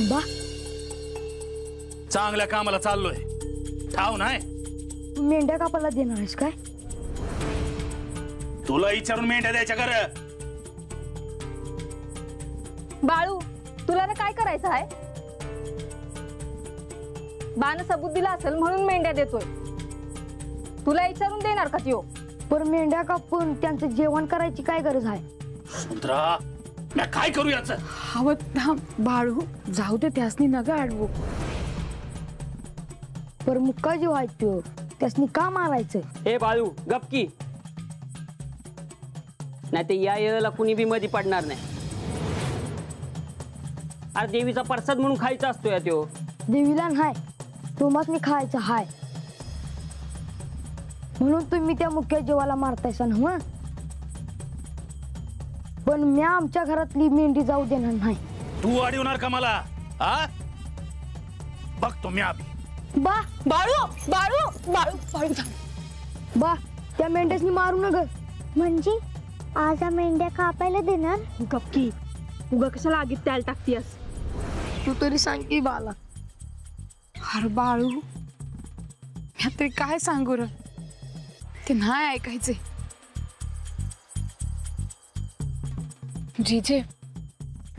बा चांगल्या कामाला चाललोय, ठाव नाही? मेंढ्या कापायला देणार आहेस काय? तुला विचारून मेंढ्या द्यायच्या कर? बाळू, तुला ना काय करायचं आहे? बाण सबूत दिला असेल म्हणून मेंढ्या देतोय. तुला विचारून देणार का त्यो? पण मेंढ्या कापून त्यांचं जेवण करायची काय गरज आहे? सुंदरा, मी काय करू याच? हवं थांब बाळू, जाऊ दे त्यासनी नका अडवू. पर मुक्का जीव आहे त्यो, त्यासनी का मारायचं? हे बाळू गपकी, नाही ते या येळेला कुणी बी मध्ये पडणार नाही. अरे देवीचा प्रसाद म्हणून खायचा असतो या त्यो. देवीला नाही, तुम्हासनी खायचं हाय म्हणून तुम्ही त्या मुक्या जीवाला मारतायसा ना. पण मी आमच्या घरातली मेंढी जाऊ देणार नाही. तू अडवणार का मला? हा, बघतो मी आधी. बा बाळू बाळू बाळू बाळू बा त्या मेंढ्यासनी मारू नग. म्हणजे आज आ मेंढ्या कापायला देणार? गपकी, उगा कशाला आगीत त्याला टाकतीयस? तू तरी सांग की बाला. अरे बाळू, ह्या तरी काय सांगू र, ते नाही ऐकायचे. जीजे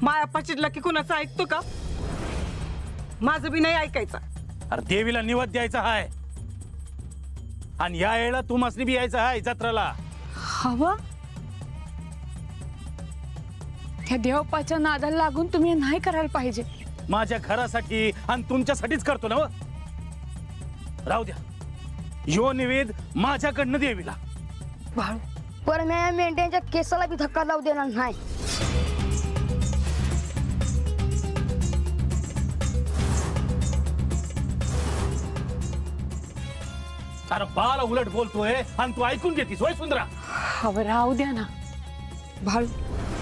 मायाप्पा चिडला की कुणाचं ऐकतो का? माझं बी नाही ऐकायचं. अरे देवीला निवद द्यायचा हाय, आणि या वेळेला तू मसनी बी यायचं हाय जत्राला. हवं त्या देवपाच्या नादाला लागून तुम्ही नाही करायला पाहिजे. माझ्या घरासाठी आणि तुमच्यासाठीच करतो ना. राहू द्या, यो निवेद माझ्याकडनं देवीला. बाळू, पण मी या मेंढ्यांच्या केसाला बी धक्का लावू देणार नाही. अरे बाला उलट बोलतोय आणि तू ऐकून घेतीस होय सुंदरा? हवं राहू द्या ना बाळू,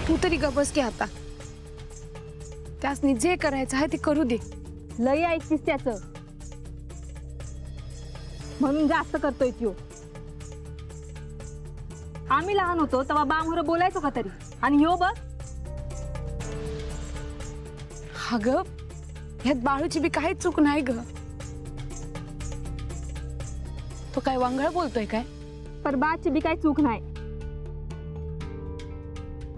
तू तरी गबस की आता. त्यासनी जे करायचं आहे ते करू दे. लई ऐकतीस त्याच म्हणून जास्त करतोय त्यो. आम्ही लहान होतो तेव्हा बामोर बोलायचो का तरी, आणि ह्यो बघ. अग ह्यात बाळूची बी काही चूक नाही ग. तो काय वांगळ बोलतोय काय? पर बाची बी काही चूक नाही.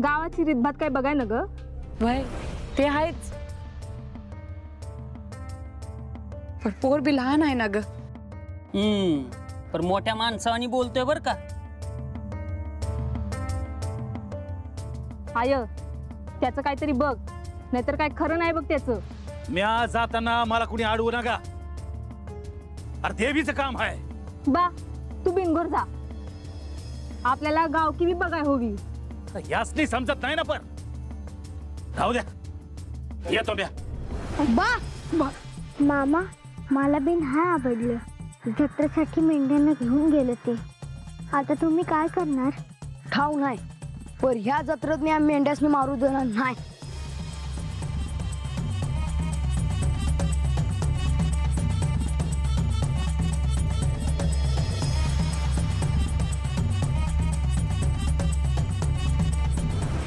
गावाची रीतभात काय बघाय ना ग. वय ते आहेच, पण पोर बी लहान आहे ना ग. पण मोठ्या माणसावानी बोलतोय बर का. आय त्याचं काहीतरी बघ, नाहीतर काय खरं नाही बघ त्याचं. म्या जाताना मला कुणी अडवू नका. अरे देवीचं काम आहे. बा तू बिनगोर जा, आपल्याला गावकी बी बघाय होवी. यासनी समजत नाही ना. पण राहू द्या, येतो म्या. बा मामा, मला बी नाही आवडलं. जत्रेसाठी मेंढ्यांना घेऊन गेले ते. आता तुम्ही काय करणार? ठाव नाही, पण ह्या जत्रेत मी या मेंढ्यासनी मारू देणार नाही.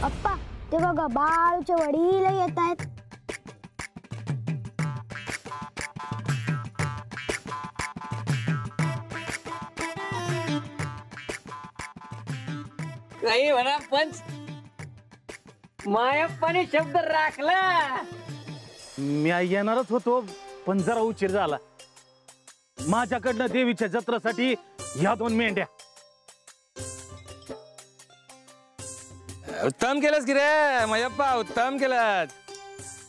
अप्पा, ते बघा बाळूचे वडील येत आहेत. काही म्हणा पंच, मायाप्पाने शब्द राखला. मी येणारच होतो, पण जरा उशीर झाला. माझ्याकडनं देवीच्या जत्रासाठी ह्या 2 मेंढ्या. उत्तम केलंस की रे मयप्पा, उत्तम केलं.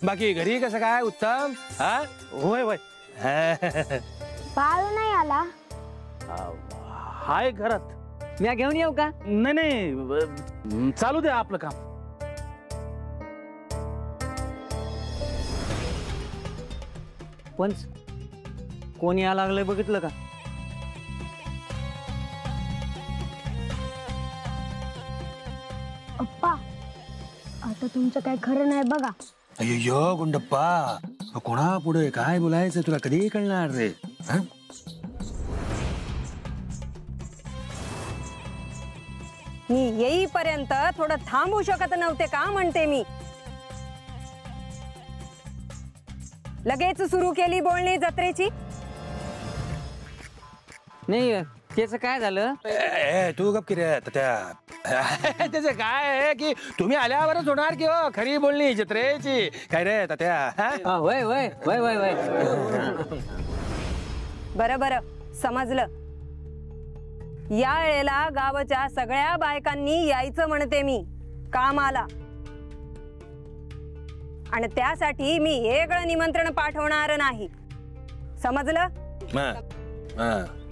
बाकी घरी कसं काय? उत्तम. हा होय होय. बाळू नाही आला? हाय घरात. मी घेऊन येऊ का? नाही नाही, चालू दे आपलं काम. पंच कोण या लागलंय बघितलं का? अप्पा, आता तुमचं काय खरं नाही बघा. अय्यो गुंडप्पा, कोणा पुढे काय बोलायचं तुला कधी कळणार रे? मी येईपर्यंत थोडं थांबू शकत नव्हते का म्हणते मी. लगेच सुरू केली बोलणी जत्रेची. नाही त्याचं काय झालं? तू गप की रे त्या त्याचं काय आहे की तुम्ही आल्यावरच होणार की हो खरी बोलणी जत्रेची. काय रे तात्या? वय वय वय वय वय. बरं बरं समजलं. या वेळेला गावाच्या सगळ्या बायकांनी यायचं म्हणते मी कामाला. आणि त्यासाठी मी वेगळं निमंत्रण पाठवणार नाही. समजलं?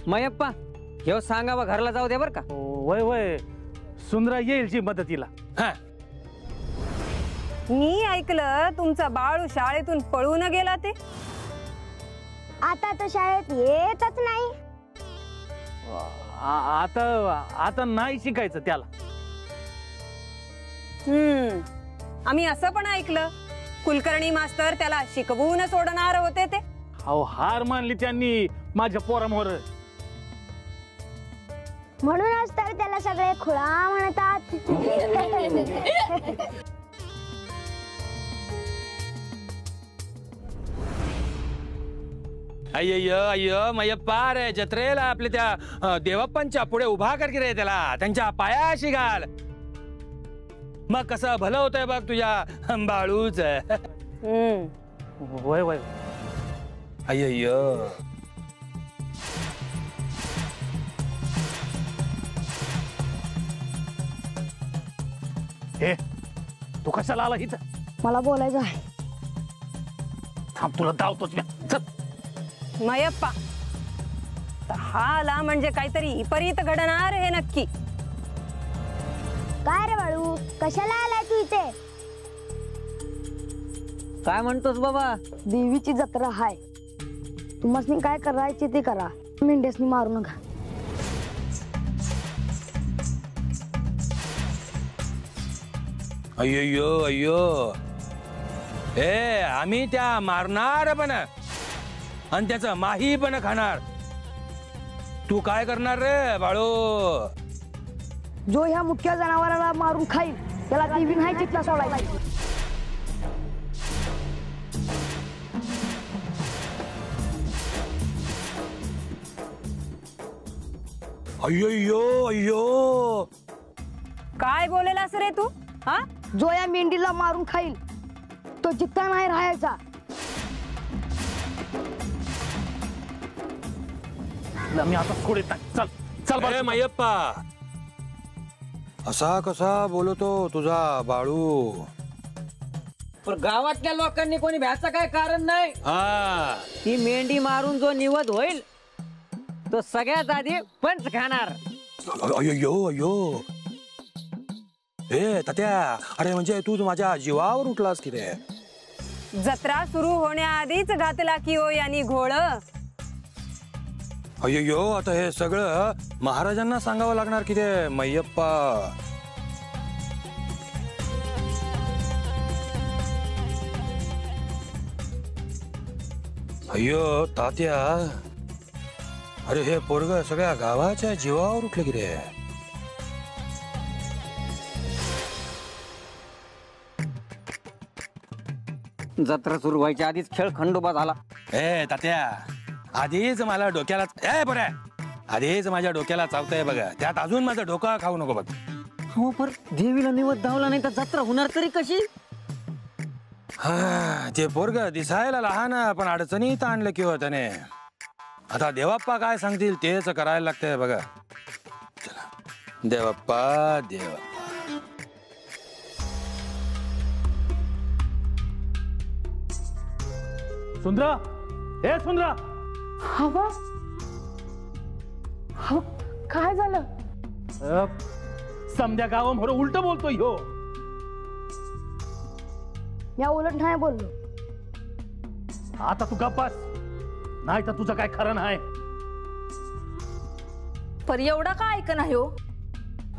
मयप्पा हे सांगावं घरला जाऊ दे बर का. वय वय सुंदरा येईल जी मदतीला. मी ऐकलं तुमचा बाळू शाळेतून पळून गेला ते. आता तो शाळेत येतच नाही. आता आता नाही शिकायचं त्याला. आम्ही असं पण ऐकलं कुलकर्णी मास्तर त्याला शिकवून सोडणार होते ते. अहो हार मानली त्यांनी माझ्या पोरामोर. म्हणूनच तर त्याला सगळे खुळा म्हणतात. अय्यो अय्यो मयप्पा रे जत्रेला आपल्या त्या देवप्पांच्या पुढे उभा कर की रे त्याला. त्यांच्या पायाशी घाल. मग कसं भलं होतंय बघ तुझ्या बाळूच. वय वय अय्यो हे तू कशाला आला इथं? मला बोलायचं आहे. थांब तुला धावतोच मी. चल. मयप्पा हा आला म्हणजे काहीतरी विपरीत घडणार हे नक्की. काय रे बाळू कशाला आलाय तू इथे? काय म्हणतोस बाबा? देवीची जत्रा हाय. तुम्हाला काय करायचे ते करा. मेंढ्यासनी मारू नका. अय्यो अय्यो आम्ही त्या मारणार पण आणि त्याचं माही पण खाणार. तू काय करणार रे बाळू? जो ह्या मुख्य जनावराला मारून खाईल त्याला देवी नाही चितला सोडायची. अय्यो अय्यो काय बोलेलास रे तू? हा जो या मेंढीला मारून खाईल तो जित्ता नाही राहायचा. मी आता पुढे चल चल. अरे मयप्पा असा कसा बोलतो तुझा बाळू? पण गावातल्या लोकांनी कोणी भ्याचं काय कारण नाही. ती मेंढी मारून जो निवद होईल तो सगळ्यात आधी पंच खाणार. अय्यो अय्यो तात्या अरे म्हणजे तू माझ्या जीवावर उठलास की रे. जत्रा सुरू होण्याआधीच घातला की ओ यांनी घोळ. अय्यो आता हे सगळं महाराजांना सांगावं लागणार की रे मय्यप्पा. अय्यो तात्या अरे हे पोरग सगळ्या गावाच्या जीवावर उठलं की रे. जत्रा सुरू व्हायच्या आधीच खेळ खंडोबा झाला. तात्या आधीच मला डोक्याला बरं आधीच माझ्या डोक्याला चावतंय बघा. त्यात अजून माझं डोकं खाऊ नको बघ. हो पर देवीला निवद धावला नाही तर जत्रा होणार तरी कशी? ते पोरग दिसायला लहान पण अडचणीत आणलं की हो त्याने. आता देवाप्पा काय सांगतील तेच करायला लागतंय बघा. चला देवाप्पा देवाप्पा. सुंदरा हे सुंदरा. हवा हवा काय झालं? समध्या गावामोर उलट बोलतोय हो. मी उलट नाही बोललो. आता तू गप्पास नाही तर तुझं काय खरं नाही. पर एवढा का ऐक नाही हो?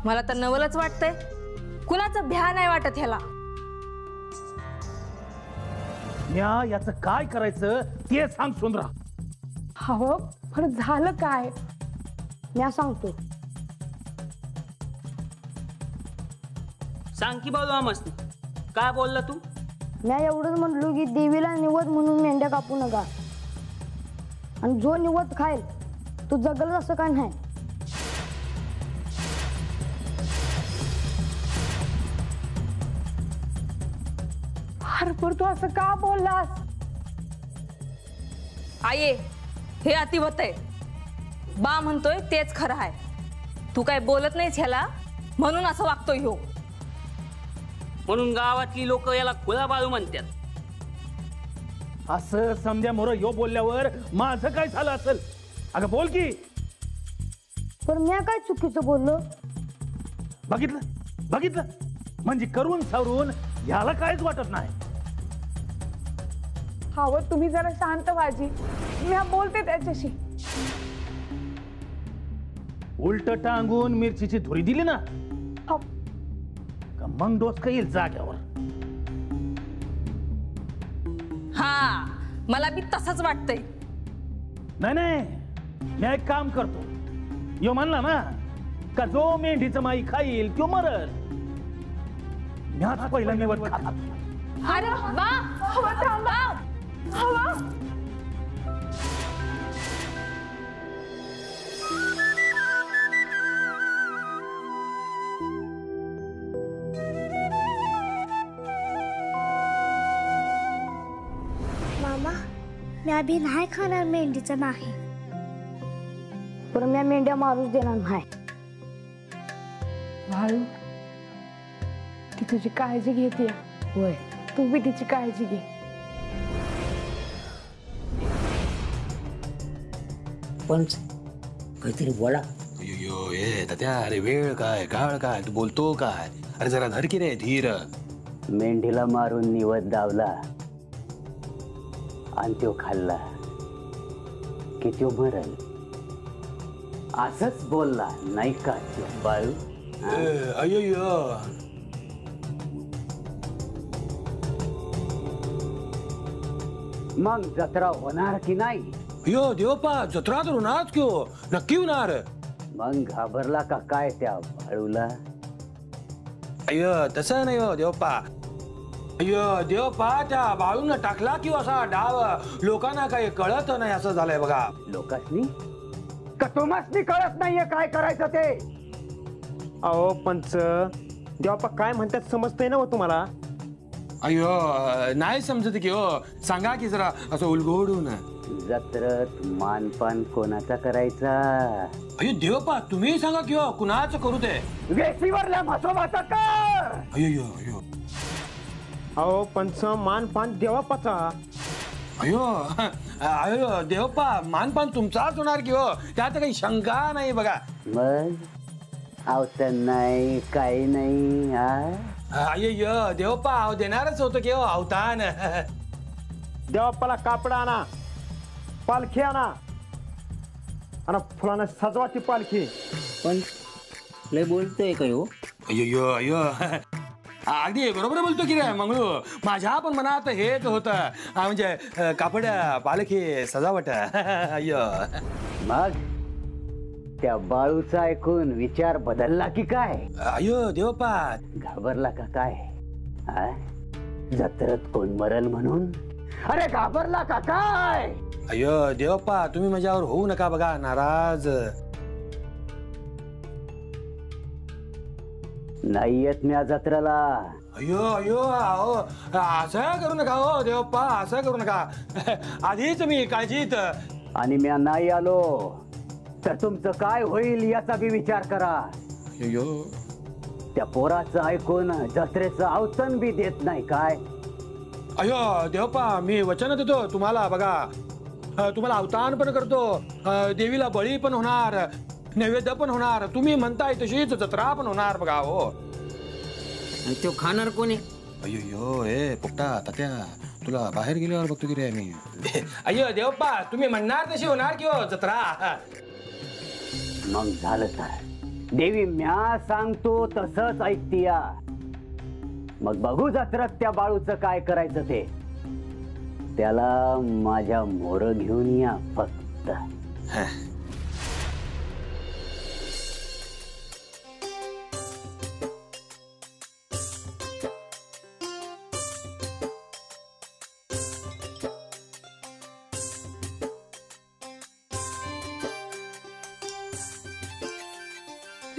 मला तर नवलच वाटतंय. कुणाचं भ्या नाही वाटत ह्याला. म्या याचं काय करायचं ते सांग सुंदरा. हवं पण झालं काय? मी सांगतो. सांग की बाबा मस्त काय बोलला तू? मी एवढंच म्हणलो की देवीला निवद म्हणून मेंढ्या कापू नका, आणि जो निवद खाईल तो जगल असं काय नाही. हरपूर तू असं का बोललास? आये हे अतिवत आहे. बा म्हणतोय तेच खरं आहे. तू काय बोलत नाहीस ह्याला म्हणून असं वागतोय ह्यो. म्हणून गावातली लोक याला खुळा बाळू म्हणतात. असं समजा मोर यो बोलल्यावर माझं काय झालं असेल? अगं बोल की. पण मी काय चुकीचं बोललो? बघितलं बघितलं, म्हणजे करून सावरून याला काहीच वाटत नाही. हवं तुम्ही जरा शांत व्हाजी, मी बोलते त्याच्याशी. उलट टांगून मिरचीची धुरी दिली ना हो. का मग डोसकं येईल जाग्यावर. हा मला बी तसंच वाटतंय. नाही नाही, मी एक काम करतो. यो म्हणला ना का जो मेंढीचं माई खाईल तो मरल. ह्याच पहिला निवड खाला. अरे बा हवा थांबा, हवा. मामा मी अभि नाही खाणार मेंढीचं नाही. पण मी मेंढ्या मारूच देणार नाही. बाळू ती तुझी काळजी घेते. होय, तू बी तिची काळजी घे. पण काहीतरी बोला. अयो ए तात्या, अरे वेळ काय काळ काय तू बोलतो काय? अरे जरा धर की रे धीर. मेंढीला मारून निवद दावला आणि तो खाल्ला की तो मरल असंच बोलला नाही का त्यो बाळू? अयो मग जत्रा होणार की नाही? यो देवपा, जत्रा तर होणारच की हो, नक्की होणार. मग घाबरला का काय त्या बाळूला? अय्यो तसं नाही हो देवपा. अय्यो देवपा, त्या बाळून टाकला की असा डाव लोकांना काही कळत नाही असं झालंय बघा. लोकांनी का तुम्हासनी कळत नाहीये काय करायचं ते? अहो पंच, देवपा काय म्हणतात समजतंय ना हो तुम्हाला? अय्यो नाही समजत की हो, सांगा की जरा असं उलगोडून. जत्रत मानपान कोणाचा करायचा? अय्यो देवपा तुम्ही सांगा की हो, कुणाचं करू ते? वेशीवरल्या म्हसोबाचा कर. अय्यो अय्यो अहो पंच, मानपान देवापाचा. अयो अयो देवपा, मानपान तुमचाच होणार की हो, त्यात काही शंका नाही बघा. मग आवतन नाही काही नाही. हा अय्यो देवपा देणारच होतं की हो अवतान. देवापाला कापड आणा, पालखी आणा आणि फुलानं सजवाची पालखी. पण लय बोलतोय काय हो? अय्यो अय्यो अगदी बरोबर बोलतो की रे मंगळू. माझ्या पण मनात हेच होतं, म्हणजे कापड पालखी सजावट. अय्यो मग त्या बाळूचा ऐकून विचार बदलला की काय? अय्यो देवपा घाबरला का काय? जत्रेत कोण मरल म्हणून? अरे घाबरला का काय? अय्यो देवपा तुम्ही माझ्यावर होऊ नका बघा नाराज. नाही येत मी जत्रेला. अय्यो अय्यो अहो असं करू नका हो देवप्पा, असं करू नका. आधीच मी काळजीत. आणि मी नाही आलो तर तुमचं काय होईल याचा बी विचार करा. अय्यो त्या पोराचं ऐकून जत्रेचं अवतन बी देत नाही काय? अय्यो देवप्पा मी वचन देतो तुम्हाला बघा, तुम्हाला अवतान पण करतो, देवीला बळी पण होणार, नैवेद्य पण होणार, तुम्ही म्हणताय तशीच जत्रा पण होणार बघा हो. आणि तो खाणार कोणी? अय्यो ए पोपटा तात्या, तुला बाहेर गेल्यावर बघतो की रे मी. अय्यो देवप्पा तुम्ही म्हणणार तशी होणार की हो जत्रा. मग झालं तर देवी म्या सांगतो तसंच ऐकतीया. मग बघू जत्रात त्या बाळूचं काय करायचं ते. त्याला माझ्या मोर घेऊन या फक्त.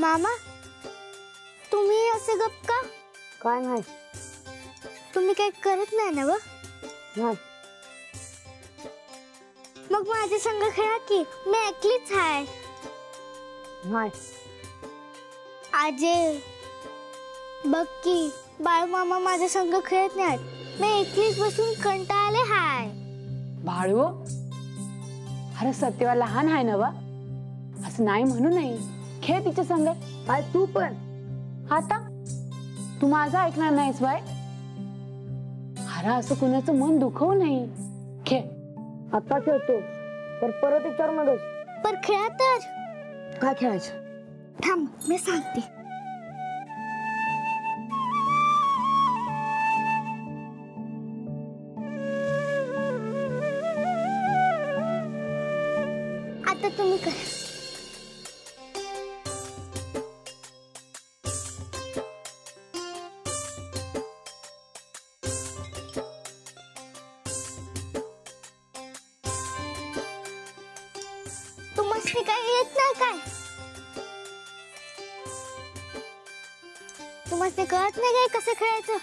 मामा तुम्ही असे गप का? काय नाही. तुम्ही काही करत नाही ना व? नाही. मग माझ्या संग खेळा की, मी एकलीच आहे. नाही. आजे बघ की बाळू मामा माझ्या संग खेळत नाहीत, मी एकलीच बसून कंटाळले हाय. बाळू अरे सत्यवा लहान आहे ना वा, असं नाही म्हणू नाही. खेळ तिच्या संग. काय तू पण? आता तू माझं ऐकणार नाहीस बाय. अरे असं कुणाचं मन दुखवू नाही. खेळ. आता खेळतो तर परत विचार नकोस. पर खेळा तर. काय खेळायचं? थांब मी सांगते. आता तुम्ही करा. तुम्हाला काही येत नाही काय? तुम्हाला कळत नाही काय कसं खेळायचं?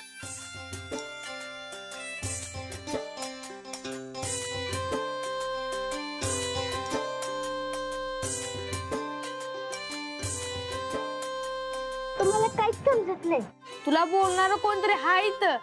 तुम्हाला काहीच समजत नाही. तुला बोलणार कोणतरी हाय इथं.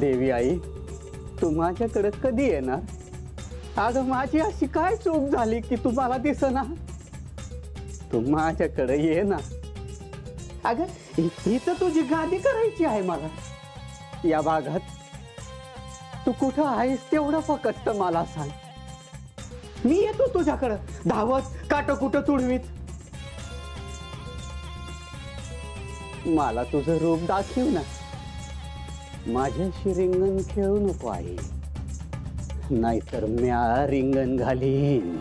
देवी आई तू माझ्याकडे कधी येणार? अगं माझी अशी काय चूक झाली की तुम्हाला दिसना? तू माझ्याकडे ये ना. अगं ही तर तुझी गादी करायची आहे मला या भागात. तू कुठं आहेस तेवढं फक्त मला सांग. मी येतो तुझ्याकडं धावत काट कुठं तुडवीत. मला तुझं रूप दाखव ना. माझ्याशी रिंगण खेळू नको आई, नाहीतर म्या रिंगण घालीन.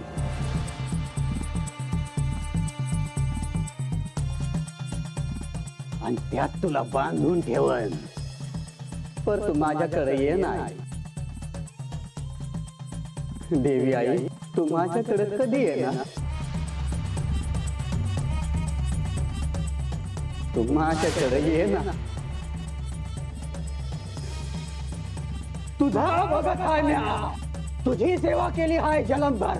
आणि त्यात तुला बांधून ठेवन. परत माझ्याकडे ये ना देवी आई. तू माझ्याकडे कधी येणार? तू माझ्याकडे ये ना. तुझा भगत आहे म्या. तुझी सेवा केली आहे जलमभर.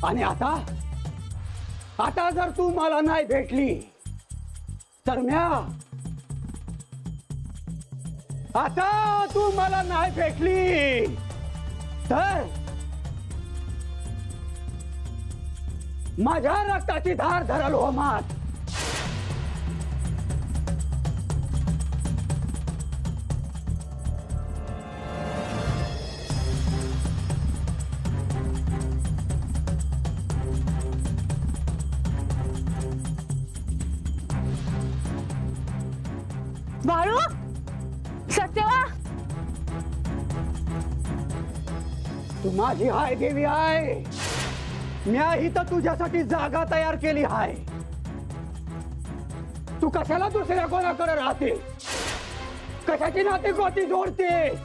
आणि आता जर तू मला नाही भेटली तर म्या आता तू मला नाही भेटली तर माझ्या रक्ताची धार धरल हो मात. बाळू सत्यवा तू माझी हाय देवी आहे. म्या ही तर तुझ्यासाठी जागा तयार केली आहे. तू कशाला दुसऱ्या कोणाकडे राहते? कशाची नाती गोती जोडते?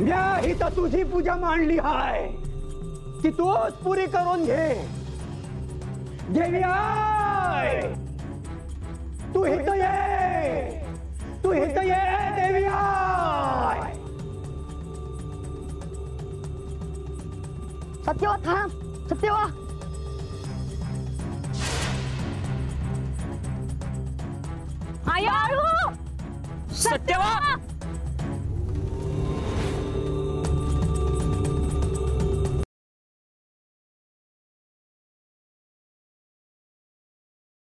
म्या ही तर तुझी पूजा मांडली हाय ती तूच पुरी करून घे. देवी आय तू हित ये. तू हित ये देवी आय. सत्यवा थांब. सत्यवा आया सत्यवा